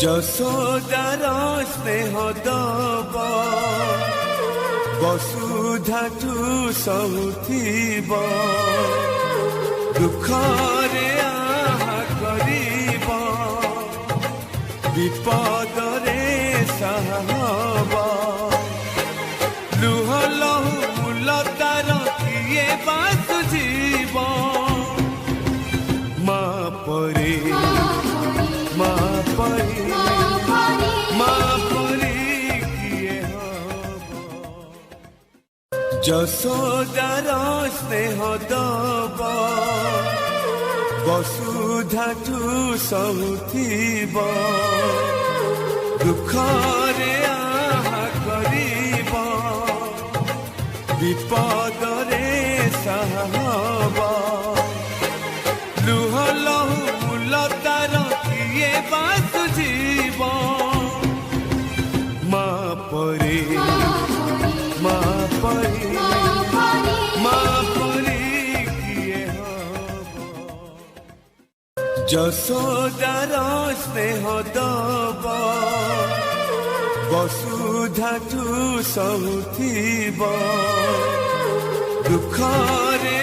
যশোদার স্নেহ দব বসুধাঠু সহুথিব দুঃখরে আহা করিব বিপদরে সাহা হব লুহ লহু মূলতার কিয়ে বা সুঝিব মা পরে মা পরে মা পরে কিয়ে হব যশোদার স্নেহ দব বসুধাঠু সহুথিব দুঃখরে আহা করিব বিপদরে সাহা হব লুহ লহু মূলতার কিয়ে বা সুঝিব মা পরে মা পরে মা পরে কিয়ে হব যশোদার স্নেহ দব বসুধাঠু সহুথিব দুঃখরে